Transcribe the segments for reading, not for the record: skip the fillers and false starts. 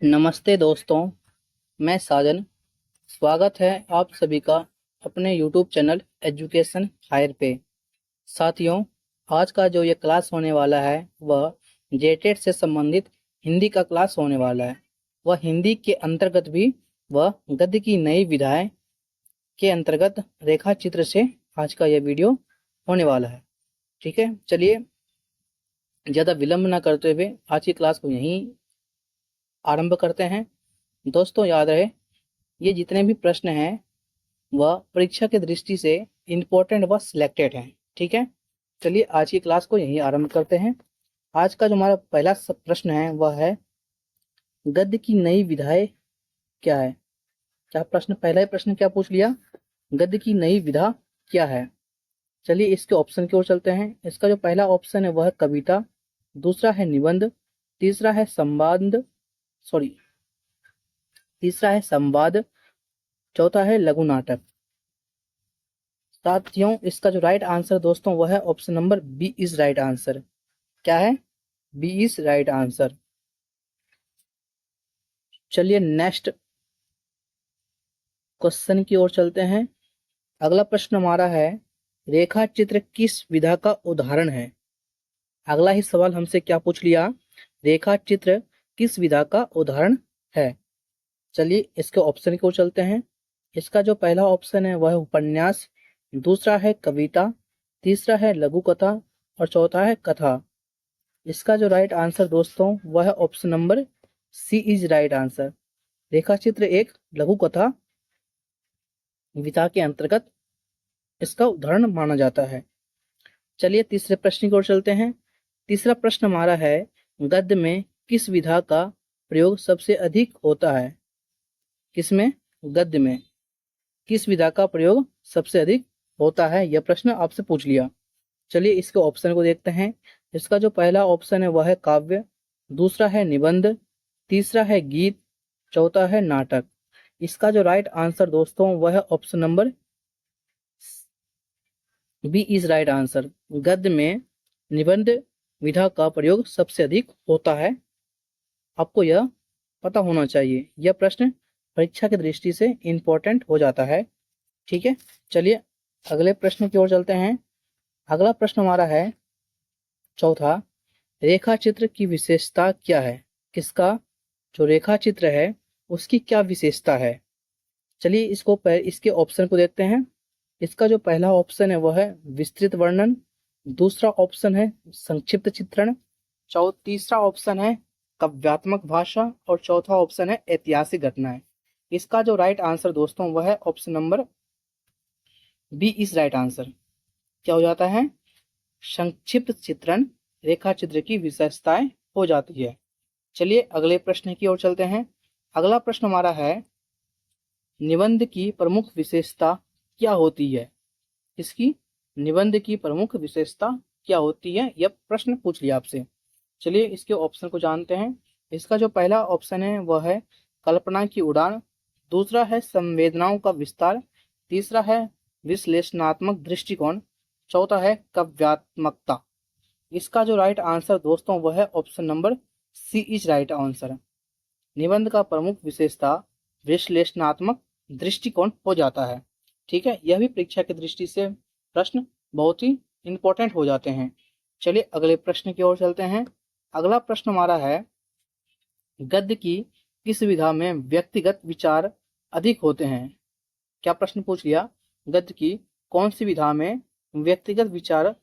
नमस्ते दोस्तों, मैं साजन। स्वागत है आप सभी का अपने YouTube चैनल एजुकेशन हायर पे। साथियों, आज का जो ये क्लास होने वाला है वह जेटेट से संबंधित हिंदी का क्लास होने वाला है। वह हिंदी के अंतर्गत भी वह गद्य की नई विधाएं के अंतर्गत रेखा चित्र से आज का यह वीडियो होने वाला है। ठीक है, चलिए ज़्यादा विलंब ना करते हुए आज की क्लास को यहीं आरंभ करते हैं। दोस्तों, याद रहे ये जितने भी प्रश्न हैं वह परीक्षा की दृष्टि से इम्पोर्टेंट व सिलेक्टेड हैं। ठीक है, चलिए आज की क्लास को यहीं आरंभ करते हैं। आज का जो हमारा पहला प्रश्न है वह है गद्य की नई विधाएं क्या है। क्या प्रश्न, पहला ही प्रश्न क्या पूछ लिया, गद्य की नई विधा क्या है। चलिए इसके ऑप्शन की ओर चलते हैं। इसका जो पहला ऑप्शन है वह है कविता, दूसरा है निबंध, तीसरा है संवाद, चौथा है लघु नाटक। साथियों, इसका जो राइट आंसर दोस्तों वह है option number B is right answer. क्या है? B is right answer. चलिए नेक्स्ट क्वेश्चन की ओर चलते हैं। अगला प्रश्न हमारा है रेखा चित्र किस विधा का उदाहरण है। अगला ही सवाल हमसे क्या पूछ लिया, रेखा चित्र किस विधा का उदाहरण है। चलिए इसके ऑप्शन की ओर चलते हैं। इसका जो पहला ऑप्शन है वह है उपन्यास, दूसरा है कविता, तीसरा है लघु कथा और चौथा है कथा। इसका जो राइट आंसर दोस्तों वह है option number C is right answer. रेखा चित्र एक लघु कथा विधा के अंतर्गत इसका उदाहरण माना जाता है। चलिए तीसरे प्रश्न की ओर चलते हैं। तीसरा प्रश्न हमारा है गद्य में किस विधा का प्रयोग सबसे अधिक होता है। किसमें? गद्य में किस विधा का प्रयोग सबसे अधिक होता है, यह प्रश्न आपसे पूछ लिया। चलिए इसके ऑप्शन को देखते हैं। इसका जो पहला ऑप्शन है वह है काव्य, दूसरा है निबंध, तीसरा है गीत, चौथा है नाटक। इसका जो राइट आंसर दोस्तों वह है option number B is right answer. गद्य में निबंध विधा का प्रयोग सबसे अधिक होता है। आपको यह पता होना चाहिए, यह प्रश्न परीक्षा की दृष्टि से इंपॉर्टेंट हो जाता है। ठीक है, चलिए अगले प्रश्न की ओर चलते हैं। अगला प्रश्न हमारा है चौथा, रेखा चित्र की विशेषता क्या है। किसका जो रेखा चित्र है उसकी क्या विशेषता है। चलिए इसके ऑप्शन को देखते हैं। इसका जो पहला ऑप्शन है वह है विस्तृत वर्णन, दूसरा ऑप्शन है संक्षिप्त चित्रण, तीसरा ऑप्शन है काव्यात्मक भाषा और चौथा ऑप्शन है ऐतिहासिक घटनाएं। इसका जो राइट आंसर दोस्तों वह है option number B is right answer. क्या हो जाता है? संक्षिप्त चित्रण रेखा चित्र की विशेषताएं हो जाती है। चलिए अगले प्रश्न की ओर चलते हैं। अगला प्रश्न हमारा है निबंध की प्रमुख विशेषता क्या होती है। इसकी निबंध की प्रमुख विशेषता क्या होती है, यह प्रश्न पूछ लिया आपसे। चलिए इसके ऑप्शन को जानते हैं। इसका जो पहला ऑप्शन है वह है कल्पना की उड़ान, दूसरा है संवेदनाओं का विस्तार, तीसरा है विश्लेषणात्मक दृष्टिकोण, चौथा है काव्यात्मकता। इसका जो राइट आंसर दोस्तों वह है option number C is right answer. निबंध का प्रमुख विशेषता विश्लेषणात्मक दृष्टिकोण हो जाता है। ठीक है, यह भी परीक्षा की दृष्टि से प्रश्न बहुत ही इंपॉर्टेंट हो जाते हैं। चलिए अगले प्रश्न की ओर चलते हैं। अगला प्रश्न हमारा है गद्य की किस विधा में व्यक्तिगत विचार अधिक होते हैं। क्या प्रश्न पूछ लिया, गद्य की कौन सी विधा में व्यक्तिगत विचार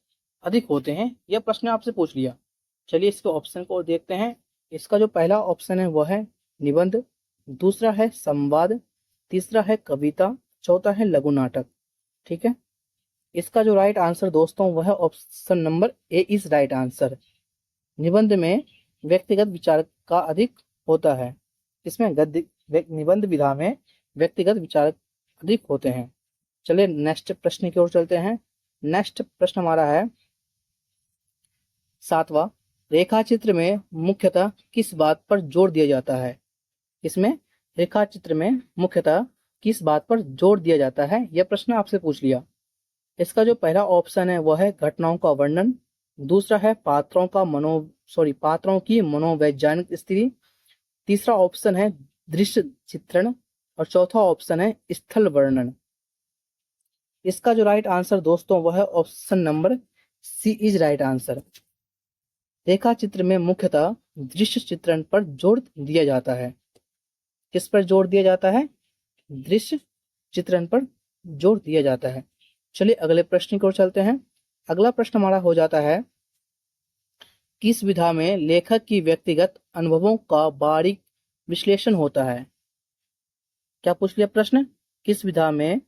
अधिक होते हैं, यह प्रश्न आपसे पूछ लिया। चलिए इसके ऑप्शन को देखते हैं। इसका जो पहला ऑप्शन है वह है निबंध, दूसरा है संवाद, तीसरा है कविता, चौथा है लघु नाटक। ठीक है, इसका जो राइट आंसर दोस्तों वह है option number A is right answer. निबंध में व्यक्तिगत विचार का अधिक होता है। इसमें गद्य निबंध विधा में व्यक्तिगत विचार अधिक होते हैं। चलिए नेक्स्ट प्रश्न की ओर चलते हैं। नेक्स्ट प्रश्न हमारा है सातवां, रेखा चित्र में मुख्यतः किस बात पर जोर दिया जाता है। इसमें रेखा चित्र में मुख्यतः किस बात पर जोर दिया जाता है, यह प्रश्न आपसे पूछ लिया। इसका जो पहला ऑप्शन है वह है घटनाओं का वर्णन, दूसरा है पात्रों की मनोवैज्ञानिक स्थिति, तीसरा ऑप्शन है दृश्य चित्रण और चौथा ऑप्शन है स्थल वर्णन। इसका जो राइट आंसर दोस्तों वह है option number C is right answer. रेखा चित्र में मुख्यतः दृश्य चित्रण पर जोर दिया जाता है। किस पर जोर दिया जाता है? दृश्य चित्रण पर जोर दिया जाता है। चलिए अगले प्रश्न की ओर चलते हैं। अगला प्रश्न हमारा हो जाता है, किस विधा में लेखक की व्यक्तिगत अनुभवों का बारीक विश्लेषण होता है? क्या पूछ लिया प्रश्न? किस विधा में,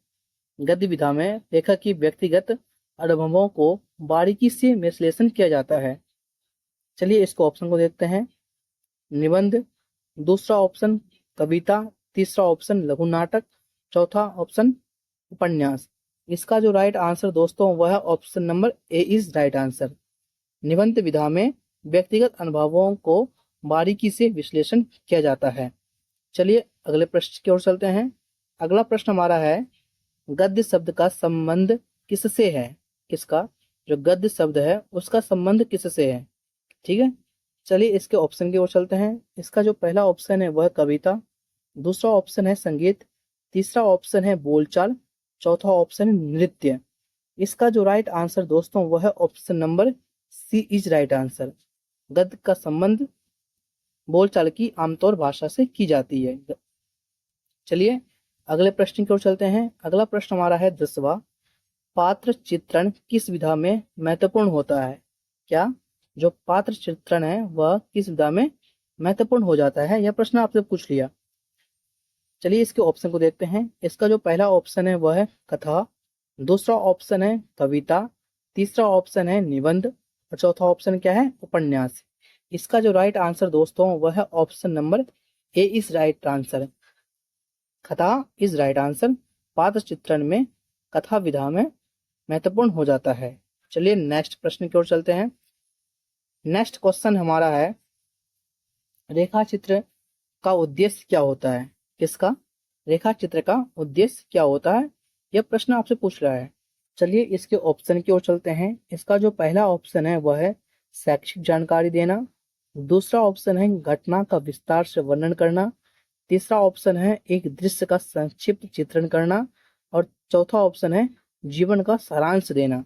गद्य विधा में लेखक की व्यक्तिगत अनुभवों को बारीकी से विश्लेषण किया जाता है? चलिए इसको ऑप्शन को देखते हैं। निबंध, दूसरा ऑप्शन कविता, तीसरा ऑप्शन लघु नाटक, चौथा ऑप्शन उपन्यास। इसका जो राइट आंसर दोस्तों वह है option number A is right answer. निबंध विधा में व्यक्तिगत अनुभवों को बारीकी से विश्लेषण किया जाता है। चलिए अगले प्रश्न की ओर चलते हैं। अगला प्रश्न हमारा है, गद्य शब्द का संबंध किससे है? किसका? जो गद्य शब्द है उसका संबंध किससे है? ठीक है, चलिए इसके ऑप्शन की ओर चलते हैं। इसका जो पहला ऑप्शन है वह कविता, दूसरा ऑप्शन है संगीत, तीसरा ऑप्शन है बोलचाल, चौथा ऑप्शन है नृत्य। इसका जो राइट आंसर दोस्तों वह है option number C is right answer. गद्य का संबंध बोलचाल की आमतौर भाषा से की जाती है। चलिए अगले प्रश्न की ओर चलते हैं। अगला प्रश्न हमारा है 10वां, पात्र चित्रण किस विधा में महत्वपूर्ण होता है? क्या? जो पात्र चित्रण है वह किस विधा में महत्वपूर्ण हो जाता है? यह प्रश्न आपसे पूछ लिया। चलिए इसके ऑप्शन को देखते हैं। इसका जो पहला ऑप्शन है वह है कथा, दूसरा ऑप्शन है कविता, तीसरा ऑप्शन है निबंध और चौथा ऑप्शन क्या है? उपन्यास। इसका जो राइट आंसर दोस्तों वह है option number A is right answer. कथा इज राइट आंसर। पात्र चित्रण में कथा विधा में महत्वपूर्ण हो जाता है। चलिए नेक्स्ट प्रश्न की ओर चलते हैं। नेक्स्ट क्वेश्चन हमारा है, रेखा चित्र का उद्देश्य क्या होता है? किसका? रेखा चित्र का उद्देश्य क्या होता है? यह प्रश्न आपसे पूछ रहा है। चलिए इसके ऑप्शन की ओर चलते हैं। इसका जो पहला ऑप्शन है वह है शैक्षिक जानकारी देना, दूसरा ऑप्शन है घटना का विस्तार से वर्णन करना, तीसरा ऑप्शन है एक दृश्य का संक्षिप्त चित्रण करना और चौथा ऑप्शन है जीवन का सारांश देना।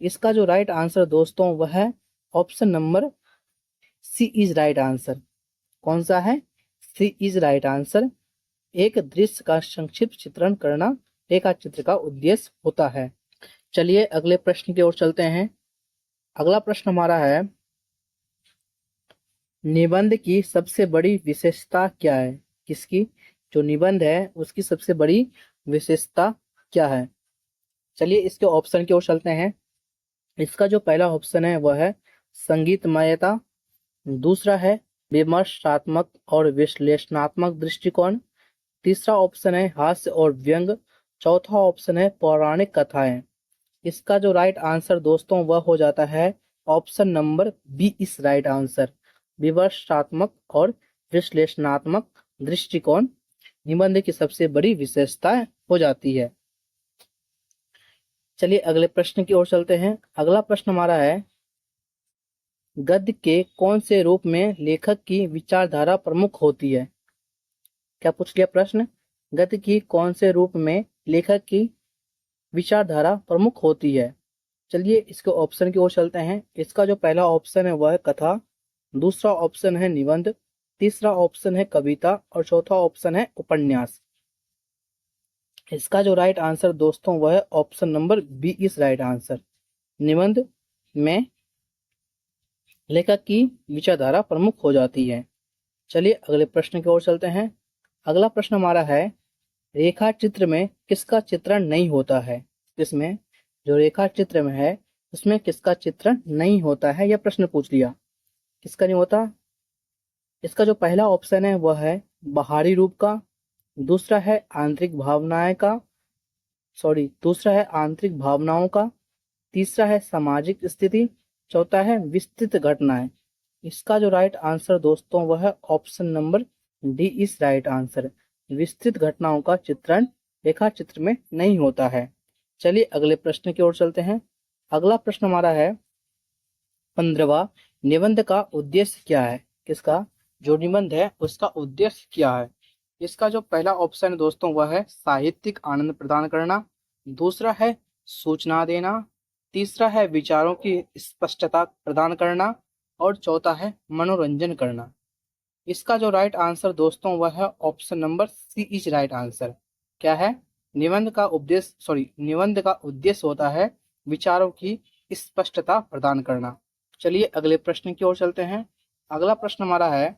इसका जो राइट आंसर दोस्तों वह है option number C is right answer. कौन सा है? C is right answer. एक दृश्य का संक्षिप्त चित्रण करना रेखा चित्र का उद्देश्य होता है। चलिए अगले प्रश्न की ओर चलते हैं। अगला प्रश्न हमारा है, निबंध की सबसे बड़ी विशेषता क्या है? किसकी? जो निबंध है उसकी सबसे बड़ी विशेषता क्या है? चलिए इसके ऑप्शन की ओर चलते हैं। इसका जो पहला ऑप्शन है वह है संगीतमयता, दूसरा है विमर्शात्मक और विश्लेषणात्मक दृष्टिकोण, तीसरा ऑप्शन है हास्य और व्यंग, चौथा ऑप्शन है पौराणिक कथाएं। इसका जो राइट आंसर दोस्तों वह हो जाता है ऑप्शन नंबर बी इस राइट आंसर। विमर्शात्मक और विश्लेषणात्मक दृष्टिकोण निबंध की सबसे बड़ी विशेषता हो जाती है। चलिए अगले प्रश्न की ओर चलते हैं। अगला प्रश्न हमारा है, गद्य के कौन से रूप में लेखक की विचारधारा प्रमुख होती है? क्या पूछ लिया प्रश्न? गद्य की कौन से रूप में लेखक की विचारधारा प्रमुख होती है? चलिए इसके ऑप्शन की ओर चलते हैं। इसका जो पहला ऑप्शन है वह है कथा, दूसरा ऑप्शन है निबंध, तीसरा ऑप्शन है कविता और चौथा ऑप्शन है उपन्यास। इसका जो राइट आंसर दोस्तों वह है option number B is right answer. निबंध में लेखक की विचारधारा प्रमुख हो जाती है। चलिए अगले प्रश्न की ओर चलते हैं। अगला प्रश्न हमारा है, रेखा चित्र में किसका चित्रण नहीं होता है? इसमें जो रेखा चित्र में है उसमें किसका चित्रण नहीं होता है? यह प्रश्न पूछ लिया। किसका नहीं होता? इसका जो पहला ऑप्शन है वह है बाहरी रूप का, दूसरा है आंतरिक भावनाएं का, दूसरा है आंतरिक भावनाओं का, तीसरा है सामाजिक स्थिति, चौथा है विस्तृत घटनाएं। इसका जो राइट आंसर दोस्तों वह है option number D is right answer. विस्तृत घटनाओं का चित्रण रेखा चित्र में नहीं होता है। चलिए अगले प्रश्न की ओर चलते हैं। अगला प्रश्न हमारा है 15वां, निबंध का उद्देश्य क्या है? किसका? जो निबंध है उसका उद्देश्य क्या है। इसका जो पहला ऑप्शन है दोस्तों वह है साहित्यिक आनंद प्रदान करना, दूसरा है सूचना देना, तीसरा है विचारों की स्पष्टता प्रदान करना और चौथा है मनोरंजन करना। इसका जो राइट आंसर दोस्तों वह है option number C is right answer. क्या है? निबंध का उद्देश्य होता है विचारों की स्पष्टता प्रदान करना। चलिए अगले प्रश्न की ओर चलते हैं। अगला प्रश्न हमारा है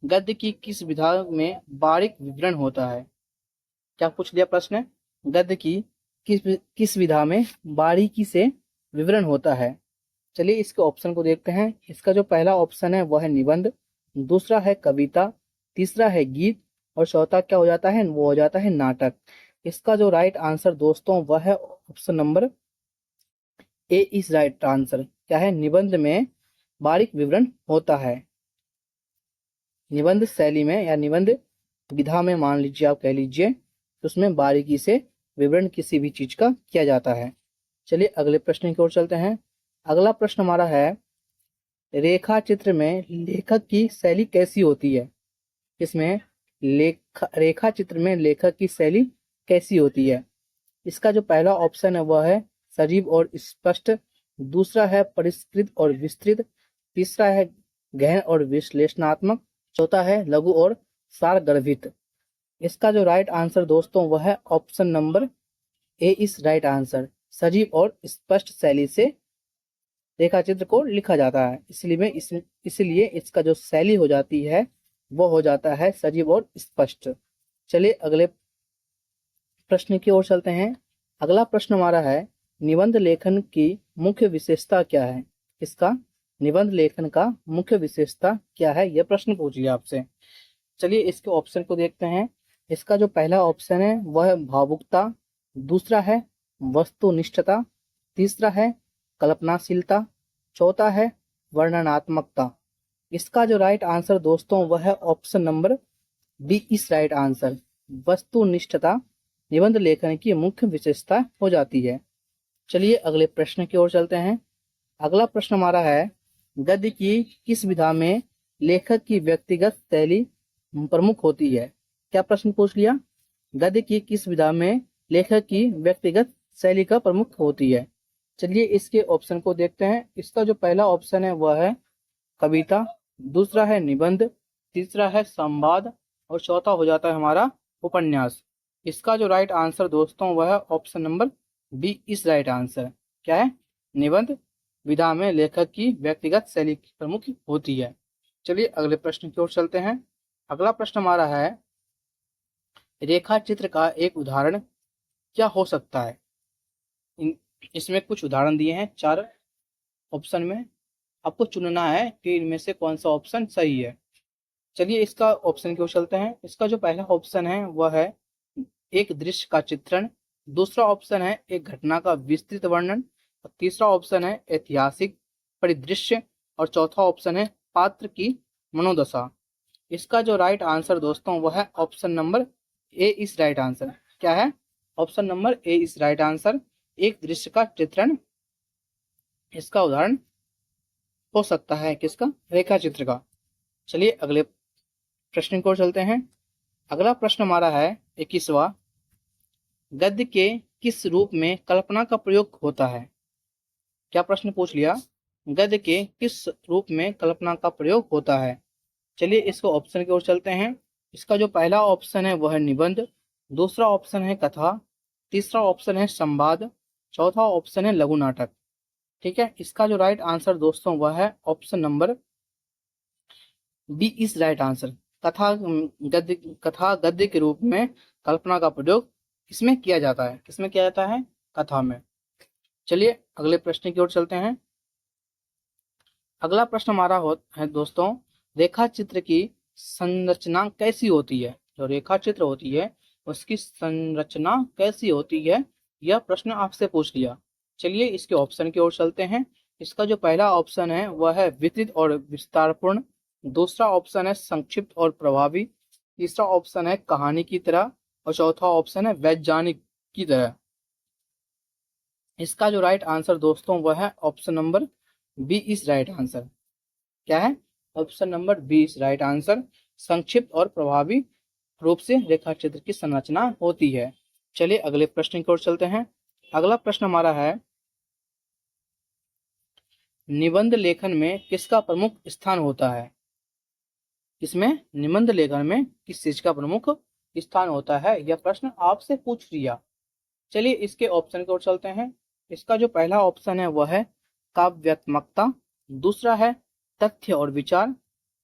गद्य की किस विधा में बारीक विवरण होता है। क्या पूछ लिया प्रश्न? गद्य की किस विधा में बारीकी से विवरण होता है। चलिए इसके ऑप्शन को देखते हैं। इसका जो पहला ऑप्शन है वह है निबंध, दूसरा है कविता, तीसरा है गीत और चौथा क्या हो जाता है? वो हो जाता है नाटक। इसका जो राइट आंसर दोस्तों वह है option number A is right answer. क्या है? निबंध में बारीक विवरण होता है। निबंध शैली में या निबंध विधा में मान लीजिए, आप कह लीजिए, तो उसमें बारीकी से विवरण किसी भी चीज का किया जाता है। चलिए अगले प्रश्न की ओर चलते हैं। अगला प्रश्न हमारा है रेखा चित्र में लेखक की शैली कैसी होती है। इसमें रेखा चित्र में लेखक की शैली कैसी होती है। इसका जो पहला ऑप्शन है वह है सजीव और स्पष्ट, दूसरा है परिष्कृत और विस्तृत, तीसरा है गहन और विश्लेषणात्मक, चौथा है लघु और सारगर्भित। इसका जो राइट आंसर दोस्तों वह है option number A is right answer. सजीव और स्पष्ट शैली से रेखा चित्र को लिखा जाता है, इसलिए इसका जो शैली हो जाती है वो हो जाता है सजीव और स्पष्ट। चलिए अगले प्रश्न की ओर चलते हैं। अगला प्रश्न हमारा है निबंध लेखन की मुख्य विशेषता क्या है। इसका निबंध लेखन का मुख्य विशेषता क्या है, यह प्रश्न पूछ लिया आपसे। चलिए इसके ऑप्शन को देखते हैं। इसका जो पहला ऑप्शन है वह है भावुकता, दूसरा है वस्तुनिष्ठता, तीसरा है कल्पनाशीलता, चौथा है वर्णनात्मकता। इसका जो राइट आंसर दोस्तों वह है option number B is right answer. वस्तुनिष्ठता निबंध लेखन की मुख्य विशेषता हो जाती है। चलिए अगले प्रश्न की ओर चलते हैं। अगला प्रश्न हमारा है गद्य की किस विधा में लेखक की व्यक्तिगत शैली प्रमुख होती है। क्या प्रश्न पूछ लिया? गद्य की किस विधा में लेखक की व्यक्तिगत शैली का प्रमुख होती है। चलिए इसके ऑप्शन को देखते हैं। इसका जो पहला ऑप्शन है वह है कविता, दूसरा है निबंध, तीसरा है संवाद और चौथा हो जाता है हमारा उपन्यास। इसका जो राइट आंसर दोस्तों वह है option number B is right answer. क्या है? निबंध विधा में लेखक की व्यक्तिगत शैली प्रमुख होती है। चलिए अगले प्रश्न की ओर चलते हैं। अगला प्रश्न हमारा है रेखा चित्र का एक उदाहरण क्या हो सकता है। इसमें कुछ उदाहरण दिए हैं 4 ऑप्शन में, आपको चुनना है कि इनमें से कौन सा ऑप्शन सही है। चलिए इसका ऑप्शन की ओर चलते हैं। इसका जो पहला ऑप्शन है वह है एक दृश्य का चित्रण, दूसरा ऑप्शन है एक घटना का विस्तृत वर्णन, और तीसरा ऑप्शन है ऐतिहासिक परिदृश्य और चौथा ऑप्शन है पात्र की मनोदशा। इसका जो राइट आंसर दोस्तों वह है option number A is right answer. क्या है? Option number A is right answer. एक दृश्य का चित्रण इसका उदाहरण हो सकता है किसका? रेखा चित्र का। चलिए अगले प्रश्न की ओर चलते हैं। अगला प्रश्न हमारा है 21वां गद्य के किस रूप में कल्पना का प्रयोग होता है। क्या प्रश्न पूछ लिया? गद्य के किस रूप में कल्पना का प्रयोग होता है। चलिए इसको ऑप्शन की ओर चलते हैं। इसका जो पहला ऑप्शन है वह है निबंध, दूसरा ऑप्शन है कथा, तीसरा ऑप्शन है संवाद, चौथा ऑप्शन है लघु नाटक। ठीक है, इसका जो राइट आंसर दोस्तों वह है option number B is right answer. कथा गद्य के रूप में कल्पना का प्रयोग इसमें किया जाता है। किसमें किया जाता है? कथा में। चलिए अगले प्रश्न की ओर चलते हैं। अगला प्रश्न हमारा है दोस्तों रेखा चित्र की संरचना कैसी होती है। जो रेखा चित्र होती है उसकी संरचना कैसी होती है, यह प्रश्न आपसे पूछ लिया। चलिए इसके ऑप्शन की ओर चलते हैं। इसका जो पहला ऑप्शन है वह है विस्तृत और विस्तारपूर्ण, दूसरा ऑप्शन है संक्षिप्त और प्रभावी, तीसरा ऑप्शन है कहानी की तरह और चौथा ऑप्शन है वैज्ञानिक की तरह। इसका जो राइट आंसर दोस्तों वह है option number B is right answer. क्या है? Option number B is right answer. संक्षिप्त और प्रभावी रूप से रेखा चित्र की संरचना होती है। चलिए अगले प्रश्न की ओर चलते हैं। अगला प्रश्न हमारा है, निबंध लेखन में किसका प्रमुख स्थान होता है? इसमें निबंध लेखन में किस चीज का प्रमुख स्थान होता है, यह प्रश्न आपसे पूछ लिया। चलिए इसके ऑप्शन की ओर चलते हैं। इसका जो पहला ऑप्शन है वह है काव्यात्मकता, दूसरा है तथ्य और विचार,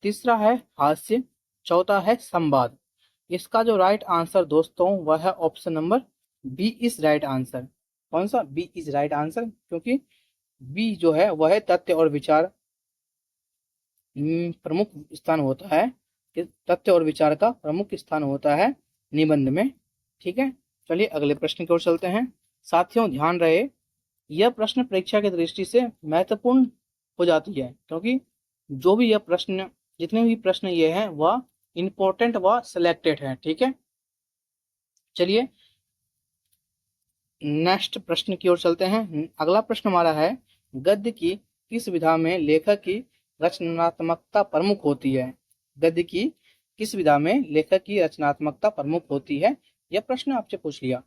तीसरा है हास्य, चौथा है संवाद। इसका जो राइट आंसर दोस्तों वह है option number B is right answer. कौन सा? बी इज राइट आंसर, क्योंकि बी जो है वह तथ्य और विचार प्रमुख स्थान होता है। तथ्य और विचार का प्रमुख स्थान होता है निबंध में। ठीक है, चलिए अगले प्रश्न की ओर चलते हैं। साथियों ध्यान रहे, यह प्रश्न परीक्षा की दृष्टि से महत्वपूर्ण हो जाती है, क्योंकि जो भी यह प्रश्न, जितने भी प्रश्न ये हैं वह इंपॉर्टेंट व सिलेक्टेड है। ठीक है, चलिए नेक्स्ट प्रश्न की ओर चलते हैं। अगला प्रश्न हमारा है, गद्य की किस विधा में लेखक की रचनात्मकता प्रमुख होती है? गद्य की किस विधा में लेखक की रचनात्मकता प्रमुख होती है? यह प्रश्न आपसे पूछ लिया।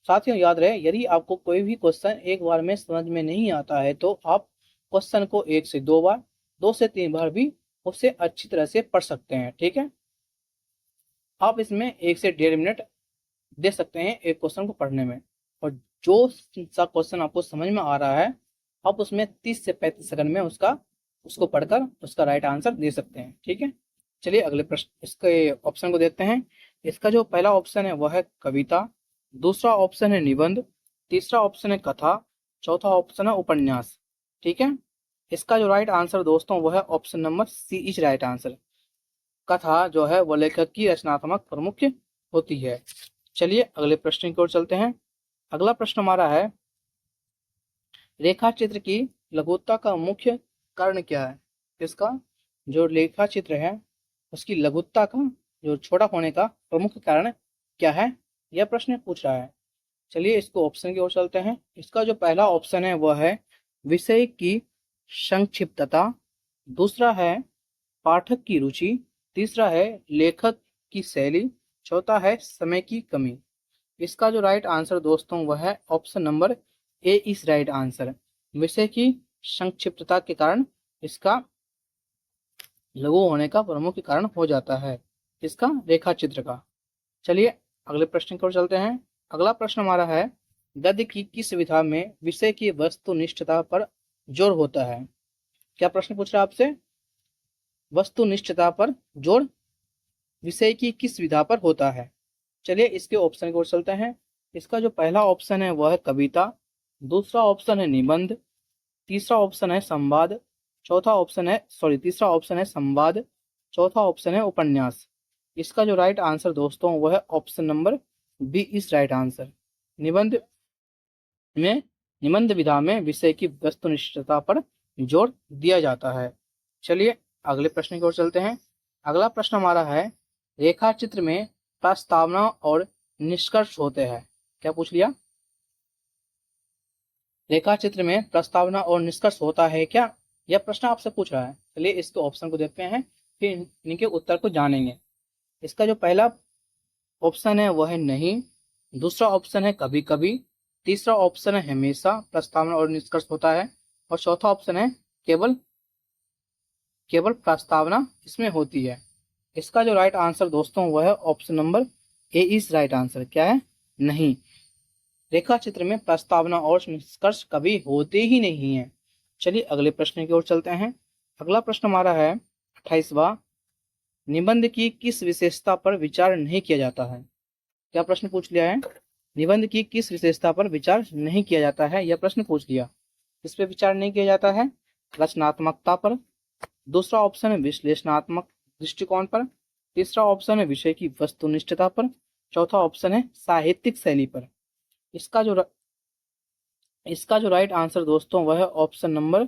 साथियों याद रहे, यदि आपको कोई भी क्वेश्चन एक बार में समझ में नहीं आता है तो आप क्वेश्चन को 1 से 2 बार, 2 से 3 बार भी उससे अच्छी तरह से पढ़ सकते हैं। ठीक है, आप इसमें 1 से 1.5 मिनट दे सकते हैं एक क्वेश्चन को पढ़ने में, और जो सा क्वेश्चन आपको समझ में आ रहा है आप उसमें 30 से 35 सेकंड में उसको पढ़कर उसका राइट आंसर दे सकते हैं। ठीक है, चलिए अगले प्रश्न, इसके ऑप्शन को देखते हैं। इसका जो पहला ऑप्शन है वह है कविता, दूसरा ऑप्शन है निबंध, तीसरा ऑप्शन है कथा, चौथा ऑप्शन है उपन्यास। ठीक है, इसका जो राइट आंसर दोस्तों वह है option number C is right answer. कथा जो है वह लेखक की रचनात्मक प्रमुख होती है। चलिए अगले प्रश्न की ओर चलते हैं। अगला प्रश्न हमारा है, रेखा चित्र की लघुता का मुख्य कारण क्या है? इसका जो रेखा चित्र है उसकी लघुता का, जो छोटा होने का प्रमुख कारण क्या है, यह प्रश्न पूछ रहा है। चलिए इसको ऑप्शन की ओर चलते हैं। इसका जो पहला ऑप्शन है वह है विषय की संक्षिप्तता, दूसरा है पाठक की रुचि, तीसरा है लेखक की शैली, चौथा है समय की कमी। इसका जो राइट आंसर दोस्तों वह है option number A is right answer. विषय की संक्षिप्तता के कारण इसका लघु होने का प्रमुख कारण हो जाता है, इसका रेखा चित्र का। चलिए अगले प्रश्न की ओर चलते हैं। अगला प्रश्न हमारा है, गद्य की किस विधा में विषय की वस्तुनिष्ठता पर जोर होता है? क्या प्रश्न पूछ रहा है आपसे? वस्तुनिष्ठता पर जोर विषय की किस विधा पर होता है? चलिए इसके ऑप्शन की ओर चलते हैं। इसका जो पहला ऑप्शन है वह है कविता, दूसरा ऑप्शन है निबंध, तीसरा ऑप्शन है संवाद, तीसरा ऑप्शन है संवाद, चौथा ऑप्शन है उपन्यास। इसका जो राइट आंसर दोस्तों वह है option number B is right answer. निबंध में, निबंध विधा में विषय की वस्तुनिष्ठता पर जोर दिया जाता है। चलिए अगले प्रश्न की ओर चलते हैं। अगला प्रश्न हमारा है, रेखा चित्र में प्रस्तावना और निष्कर्ष होते हैं। क्या पूछ लिया? रेखा चित्र में प्रस्तावना और निष्कर्ष होता है क्या, यह प्रश्न आपसे पूछ रहा है। चलिए इसके ऑप्शन को देखते हैं, फिर इनके उत्तर को जानेंगे। इसका जो पहला ऑप्शन है वह है नहीं, दूसरा ऑप्शन है कभी कभी, तीसरा ऑप्शन है हमेशा प्रस्तावना और निष्कर्ष होता है, और चौथा ऑप्शन है केवल केवल प्रस्तावना इसमें होती है। इसका जो राइट आंसर दोस्तों वह है option number A is right answer. क्या है? नहीं, रेखा चित्र में प्रस्तावना और निष्कर्ष कभी होते ही नहीं है। चलिए अगले प्रश्न की ओर चलते हैं। अगला प्रश्न हमारा है 28वां, निबंध की किस विशेषता पर विचार नहीं किया जाता है? क्या प्रश्न पूछ लिया है? निबंध की किस विशेषता पर विचार नहीं किया जाता है, यह प्रश्न पूछ लिया। किस पे विचार नहीं किया जाता है? रचनात्मकता पर, दूसरा ऑप्शन है विश्लेषणात्मक दृष्टिकोण पर, तीसरा ऑप्शन है विषय की वस्तुनिष्ठता पर, चौथा ऑप्शन है साहित्यिक शैली पर। इसका जो राइट आंसर दोस्तों वह है option number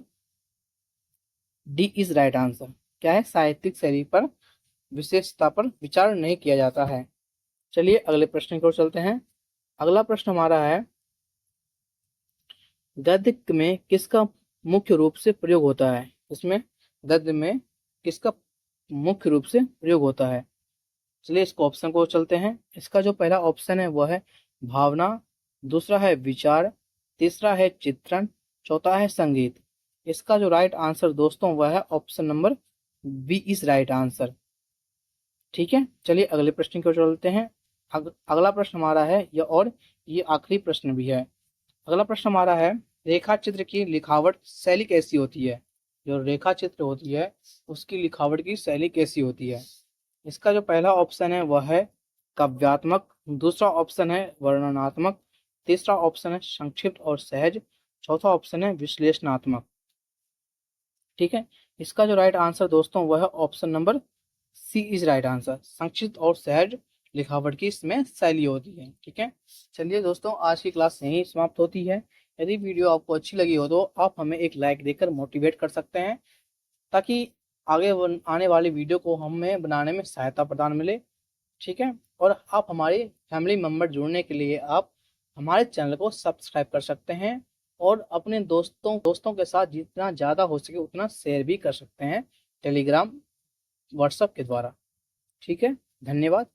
D is right answer. क्या है? साहित्यिक शैली पर विशेषता पर विचार नहीं किया जाता है। चलिए अगले प्रश्न की ओर चलते हैं। अगला प्रश्न हमारा है, गद्य में किसका मुख्य रूप से प्रयोग होता है? इसमें गद्य में किसका मुख्य रूप से प्रयोग होता है? चलिए इसको ऑप्शन को चलते हैं। इसका जो पहला ऑप्शन है वह है भावना, दूसरा है विचार, तीसरा है चित्रण, चौथा है संगीत। इसका जो राइट आंसर दोस्तों वह है option number B is right answer. ठीक है, चलिए अगले प्रश्न की ओर चलते हैं। अगला प्रश्न हमारा है और ये आखिरी प्रश्न भी है। अगला प्रश्न हमारा है, रेखा चित्र की लिखावट शैली कैसी होती है? जो रेखा चित्र होती है उसकी लिखावट की शैली कैसी होती है? इसका जो पहला ऑप्शन है वह है काव्यात्मक, दूसरा ऑप्शन है वर्णनात्मक, तीसरा ऑप्शन है संक्षिप्त और सहज, चौथा ऑप्शन है विश्लेषणात्मक। ठीक है, इसका जो राइट आंसर दोस्तों वह है option number C is right answer. संक्षिप्त और सहज लिखावट की इसमें शैली होती है। ठीक है, चलिए दोस्तों आज की क्लास यहीं समाप्त होती है। यदि वीडियो आपको अच्छी लगी हो तो आप हमें एक लाइक देकर मोटिवेट कर सकते हैं, ताकि आगे आने वाली वीडियो को हमें बनाने में सहायता प्रदान मिले। ठीक है, और आप हमारे फैमिली मेंबर जुड़ने के लिए आप हमारे चैनल को सब्सक्राइब कर सकते हैं और अपने दोस्तों के साथ जितना ज़्यादा हो सके उतना शेयर भी कर सकते हैं टेलीग्राम व्हाट्सएप के द्वारा। ठीक है, धन्यवाद।